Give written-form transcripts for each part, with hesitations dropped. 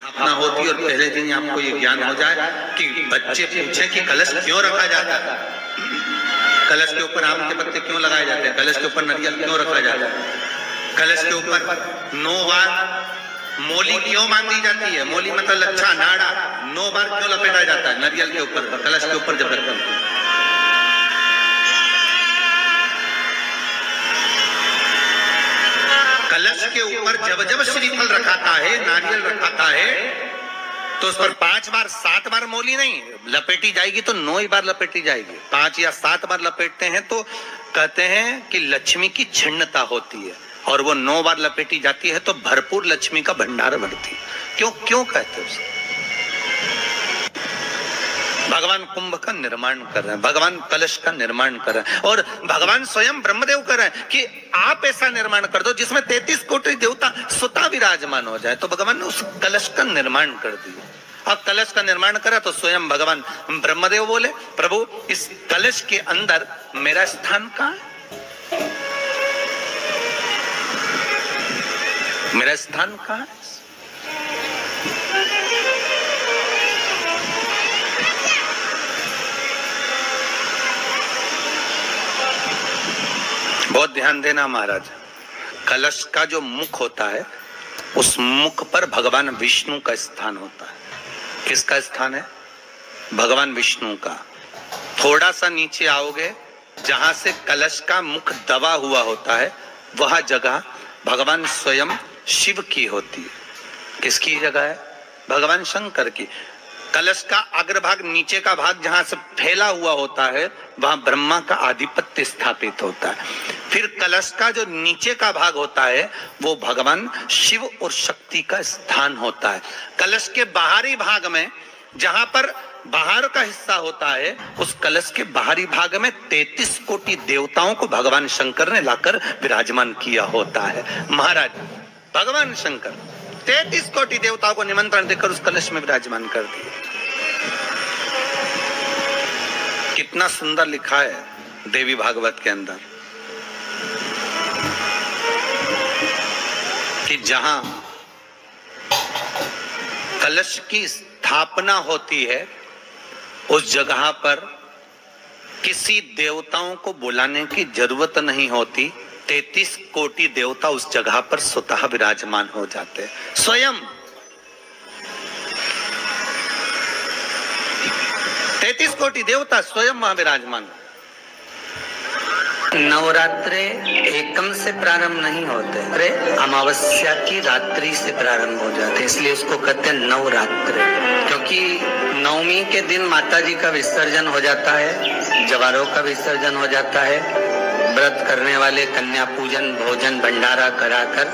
स्थापना होती और पहले दिन आपको ये ज्ञान हो जाए कि बच्चे पूछे कि कलश क्यों रखा जाता है, कलश के ऊपर आम के पत्ते क्यों लगाए जाते हैं, कलश के ऊपर नारियल क्यों रखा जाता है, कलश के ऊपर 9 बार मोली क्यों बांधी जाती है, मोली मतलब लच्छा नाड़ा 9 बार क्यों लपेटा जाता है नारियल के ऊपर, कलश के ऊपर जब रखते हैं। कलश के ऊपर जब जब श्रीफल रखाता है, नारियल रखाता है, तो उस पर 5 बार 7 बार मोली नहीं लपेटी जाएगी, तो 9 ही बार लपेटी जाएगी। 5 या 7 बार लपेटते हैं तो कहते हैं कि लक्ष्मी की छिन्नता होती है, और वो 9 बार लपेटी जाती है तो भरपूर लक्ष्मी का भंडार बढ़ती है। क्यों कहते हैं उसे? भगवान कुंभ का निर्माण कर रहे हैं, भगवान कलश का निर्माण कर रहे हैं, और भगवान स्वयं ब्रह्मदेव कर रहे हैं कि आप ऐसा निर्माण कर दो जिसमें 33 कोटि देवता स्वतः विराजमान हो जाए। तो भगवान ने उस कलश का निर्माण कर दिया। अब कलश का निर्माण करा तो स्वयं भगवान ब्रह्मदेव बोले, प्रभु इस कलश के अंदर मेरा स्थान कहाँ है, मेरा स्थान कहाँ है? बहुत ध्यान देना महाराज, कलश का जो मुख होता है उस मुख पर भगवान विष्णु का स्थान होता है। किसका स्थान है? भगवान विष्णु का। थोड़ा सा नीचे आओगे, जहां से कलश का मुख दबा हुआ होता है वह जगह भगवान स्वयं शिव की होती है। किसकी जगह है? भगवान शंकर की। कलश का अग्रभाग, नीचे का भाग जहां से फैला हुआ होता है वहां ब्रह्मा का आधिपत्य स्थापित होता है। फिर कलश का जो नीचे का भाग होता है वो भगवान शिव और शक्ति का स्थान होता है। कलश के बाहरी भाग में, जहां पर बाहर का हिस्सा होता है, उस कलश के बाहरी भाग में 33 कोटि देवताओं को भगवान शंकर ने लाकर विराजमान किया होता है। महाराज भगवान शंकर 33 कोटि देवताओं को निमंत्रण देकर उस कलश में विराजमान कर दिए। कितना सुंदर लिखा है देवी भागवत के अंदर कि जहां कलश की स्थापना होती है उस जगह पर किसी देवताओं को बुलाने की जरूरत नहीं होती। 33 कोटि देवता उस जगह पर स्वतः विराजमान हो जाते हैं। स्वयं 33 कोटि देवता स्वयं वहां विराजमान। नवरात्रे एकम से प्रारंभ नहीं होते, अरे अमावस्या की रात्रि से प्रारंभ हो जाते हैं, इसलिए उसको कहते हैं नवरात्रे। क्योंकि नवमी के दिन माता जी का विसर्जन हो जाता है, जवारों का विसर्जन हो जाता है, व्रत करने वाले कन्या पूजन भोजन भंडारा कराकर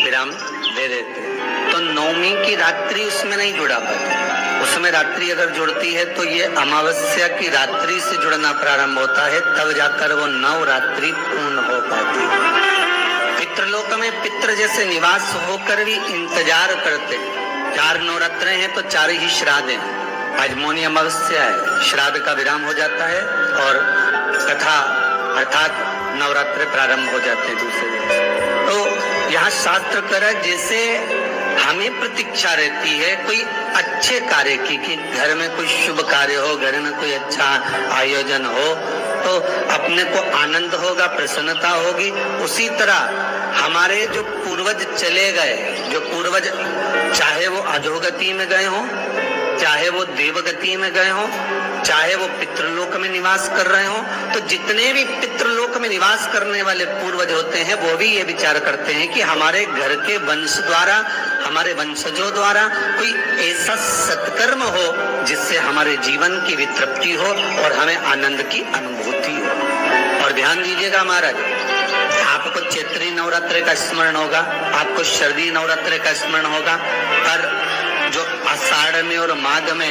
विराम दे देते हैं। तो नवमी की रात्रि उसमें नहीं जुड़ा पाती, उसमें रात्रि अगर जुड़ती है तो ये अमावस्या की रात्रि से जुड़ना प्रारंभ होता है, तब जाकर वो नवरात्रि पूर्ण हो पाती है। पितृलोक में पितृ जैसे निवास होकर भी इंतजार करते हैं। 4 नवरात्रे हैं तो 4 ही श्राद्ध हैं। आज मौनी अमावस्या है, श्राद्ध का विराम हो जाता है और कथा अर्थात नवरात्रे प्रारंभ हो जाते हैं दूसरे दिन। तो यहाँ शास्त्र कह रहा है जैसे हमें प्रतीक्षा रहती है कोई अच्छे कार्य की, कि घर में कोई शुभ कार्य हो, घर में कोई अच्छा आयोजन हो तो अपने को आनंद होगा, प्रसन्नता होगी। उसी तरह हमारे जो पूर्वज चले गए, जो पूर्वज चाहे वो अधोगति में गए हों, चाहे वो देवगति में गए हों, चाहे वो पितृलोक में निवास कर रहे हों, तो जितने भी पितृलोक में निवास करने वाले पूर्वज होते हैं वो भी ये विचार करते हैं कि हमारे घर के वंश द्वारा, हमारे वंशजों द्वारा कोई ऐसा सत्कर्म हो जिससे हमारे जीवन की वितृप्ति हो और हमें आनंद की अनुभूति हो। और ध्यान दीजिएगा महाराज, आपको चैत्री नवरात्रि का स्मरण होगा, आपको शरदी नवरात्रि का स्मरण होगा, पर जो आषाढ़ में और माघ में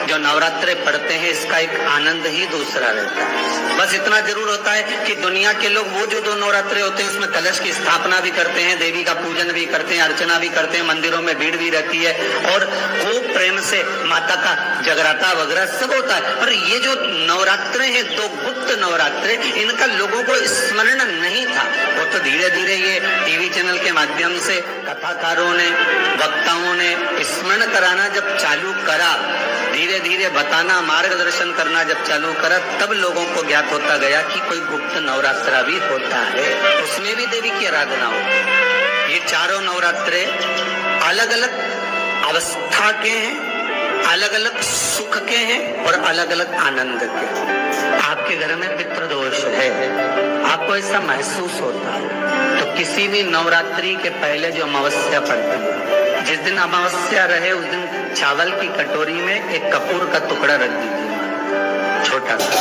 जो नवरात्रे पढ़ते हैं इसका एक आनंद ही दूसरा रहता है। बस इतना जरूर होता है कि दुनिया के लोग वो जो 2 नवरात्रे होते हैं उसमें कलश की स्थापना भी करते हैं, देवी का पूजन भी करते हैं, अर्चना भी करते हैं, मंदिरों में भीड़ भी रहती है और खूब प्रेम से माता का जगराता वगैरह सब होता है। पर ये जो नवरात्रे हैं 2 गुप्त नवरात्रे, इनका लोगों को स्मरण नहीं था। वो तो धीरे धीरे ये टीवी चैनल के माध्यम से कथाकारों ने, वक्ताओं ने स्मरण कराना जब चालू करा, धीरे धीरे बताना, मार्गदर्शन करना जब चालू करा, तब लोगों को ज्ञात होता गया कि कोई गुप्त नवरात्रा भी होता है, उसमें भी देवी की आराधना हो। ये चारों नवरात्रे अलग अलग अवस्था के हैं, अलग अलग सुख के हैं और अलग अलग आनंद के। आपके घर में पितृदोष है, आपको ऐसा महसूस होता है, तो किसी भी नवरात्रि के पहले जो अमावस्या पड़ती है, जिस दिन अमावस्या रहे उस दिन चावल की कटोरी में एक कपूर का टुकड़ा रख दीजिए, छोटा सा,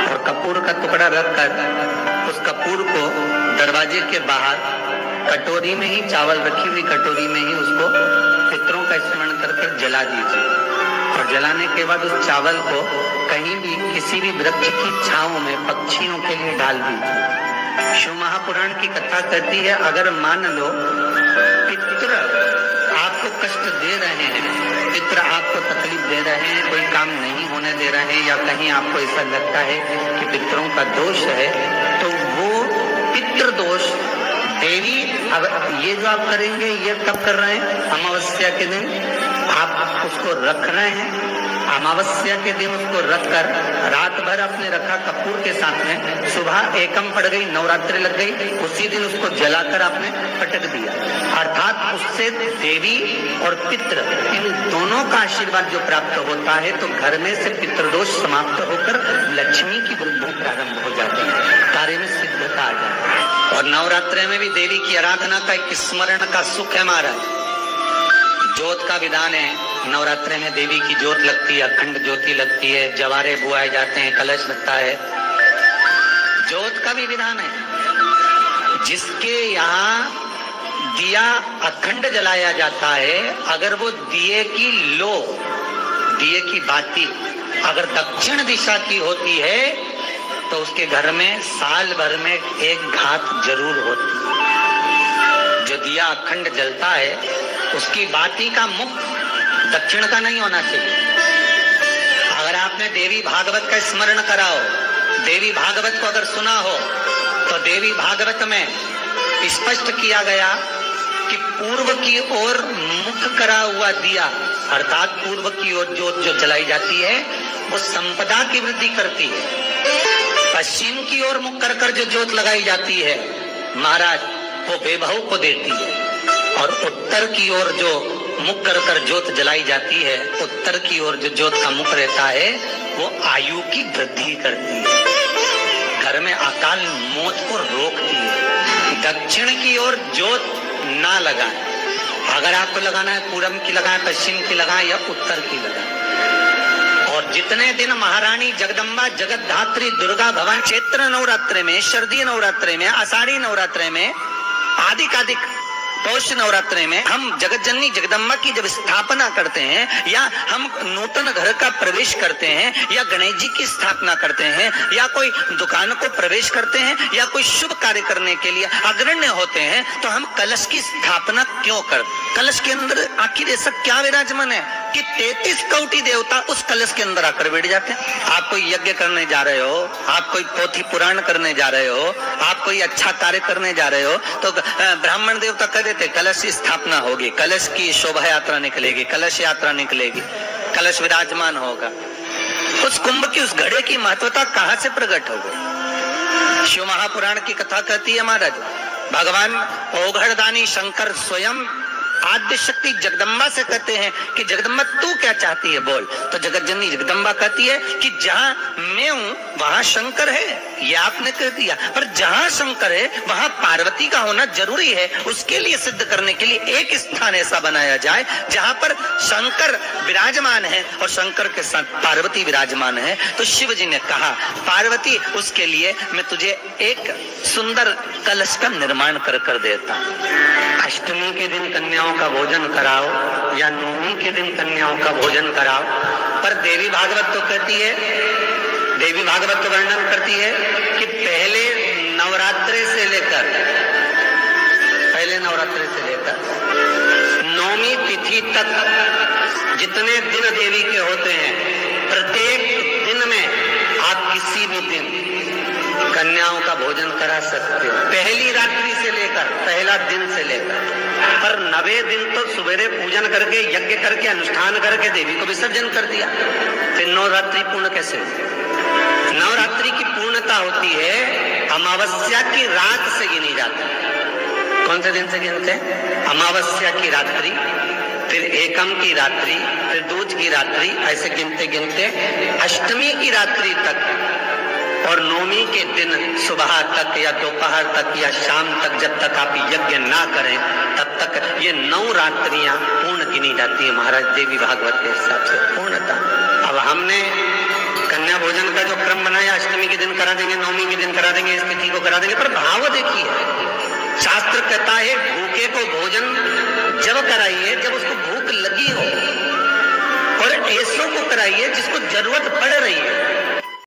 और कपूर का टुकड़ा रखकर उस कपूर को दरवाजे के बाहर कटोरी में ही, चावल रखी हुई कटोरी में ही उसको पितरों का स्मरण कर जला दीजिए। और जलाने के बाद उस चावल को कहीं भी किसी भी वृक्ष की छांव में पक्षियों के लिए डाल दीजिए। शिव महापुराण की कथा कहती है, अगर मान लो पितृ आपको कष्ट दे रहे हैं, पितृ आपको तकलीफ दे रहे हैं, कोई काम नहीं होने दे रहे हैं, या कहीं आपको ऐसा लगता है कि पितरों का दोष है, तो वो पितृदोष देवी, अब ये जो आप करेंगे ये कब कर रहे हैं? अमावस्या के दिन आप उसको रख रहे हैं, अमावस्या के दिन उसको रखकर रात भर आपने रखा कपूर के साथ में, सुबह एकम पड़ गई, नवरात्रि लग गई, उसी दिन उसको जलाकर आपने पटक दिया। अर्थात उससे देवी और पितृ इन दोनों का आशीर्वाद जो प्राप्त होता है, तो घर में से पितृदोष समाप्त होकर लक्ष्मी की वृद्धि प्रारंभ हो जाती है, कार्य में सिद्धता आ जाती है। और नवरात्रि में भी देवी की आराधना का एक स्मरण का सुख है महाराज। ज्योत का विधान है, नवरात्रि में देवी की ज्योत लगती है, अखंड ज्योति लगती है, जवारे बुआए जाते हैं, कलश लगता है। ज्योत का भी विधान है, जिसके यहाँ दिया अखंड जलाया जाता है, अगर वो दिए की लो, दिए की बाती अगर दक्षिण दिशा की होती है, तो उसके घर में साल भर में एक घात जरूर होती है। जो दिया अखंड जलता है, उसकी बाती का मुख दक्षिण का नहीं होना चाहिए। अगर आपने देवी भागवत का स्मरण करा हो, देवी भागवत को अगर सुना हो, तो देवी भागवत में स्पष्ट किया गया कि पूर्व की ओर मुख करा हुआ दिया, अर्थात पूर्व की ओर ज्योत जो जलाई जाती है, वो संपदा की वृद्धि करती है। पश्चिम की ओर मुख कर कर जो ज्योत लगाई जाती है महाराज, वो वैभव को देती है। और उत्तर की ओर जो मुख कर कर ज्योत जलाई जाती है, उत्तर की ओर जो ज्योत का मुख रहता है, वो आयु की वृद्धि करती है, घर में अकाल मौत को रोकती है। दक्षिण की ओर ज्योत ना लगाएं, अगर आपको लगाना है पूरब की लगाएं, पश्चिम की लगाएं या उत्तर की लगाएं। और जितने दिन महारानी जगदम्बा जगतधात्री दुर्गा भवन चैत्र नवरात्रि में, शरदीय नवरात्रि में, आषाढ़ी नवरात्रि में, आदिकादिक पौष नवरात्रि में हम जगत जननी जगदम्बा की जब स्थापना करते हैं, या हम नूतन घर का प्रवेश करते हैं, या गणेश जी की स्थापना करते हैं, या कोई दुकान को प्रवेश करते हैं, या कोई शुभ कार्य करने के लिए अग्रण्य होते हैं, तो हम कलश की स्थापना क्यों करते? कलश के अंदर आखिर ऐसा क्या विराजमान है कि 33 कोटि देवता उस कलश के अंदर आकर बैठ जाते हैं? आप कोई यज्ञ करने जा रहे हो, आप कोई पोथी पुराण करने जा रहे हो, आप कोई अच्छा कार्य करने जा रहे हो, तो ब्राह्मण देवता कह देते कलश की स्थापना होगी, कलश की शोभा यात्रा निकलेगी, कलश यात्रा निकलेगी, कलश विराजमान होगा। उस कुंभ की, उस घड़े की महत्वता कहाँ से प्रकट हो गई? शिव महापुराण की कथा कहती है महाराज, भगवान ओघड़दानी शंकर स्वयं आद्य शक्ति जगदम्बा से कहते हैं कि जगदम्बा तू क्या चाहती है बोल। तो जगत जननी जगदम्बा कहती है कि जहां मैं हूं वहां शंकर है, ये आपने कह दिया, पर जहां शंकर है वहां पार्वती का होना जरूरी है। उसके लिए सिद्ध करने के लिए एक स्थान ऐसा बनाया जाए जहां पर शंकर विराजमान है और शंकर के साथ पार्वती विराजमान है। तो शिव जी ने कहा, पार्वती उसके लिए मैं तुझे एक सुंदर कलश का निर्माण कर कर देता हूं। अष्टमी के दिन कन्याओं का भोजन कराओ या नवमी के दिन कन्याओं का भोजन कराओ। पर देवी भागवत तो कहती है, देवी भागवत तो वर्णन करती है कि पहले नवरात्रि से लेकर नवमी तिथि तक जितने दिन देवी के होते हैं, प्रत्येक दिन में आप किसी भी दिन कन्याओं का भोजन करा सकते हो। पहली रात्रि से लेकर पहला दिन से लेकर, पर 90 दिन तो सवेरे पूजन करके, यज्ञ करके, अनुष्ठान करके देवी को विसर्जन कर दिया। फिर नवरात्रि पूर्ण कैसे हुई? नवरात्रि की पूर्णता होती है अमावस्या की रात से गिनी जाती है। कौन से दिन से गिनते हैं? अमावस्या की रात्रि, फिर एकम की रात्रि, फिर दूज की रात्रि, ऐसे गिनते गिनते अष्टमी की रात्रि तक और नवमी के दिन सुबह तक या दोपहर तक या शाम तक, जब तक आप यज्ञ ना करें तब तक ये 9 रात्रियां पूर्ण गिनी जाती है महाराज देवी भागवत के हिसाब से पूर्णता। अब हमने कन्या भोजन का जो क्रम बनाया, अष्टमी के दिन करा देंगे, नवमी के दिन करा देंगे, इस तिथि को करा देंगे, पर भाव देखिए, शास्त्र कहता है भूखे को भोजन जब कराइए जब उसको भूख लगी हो, और ऐसों को कराइए जिसको जरूरत पड़ रही है।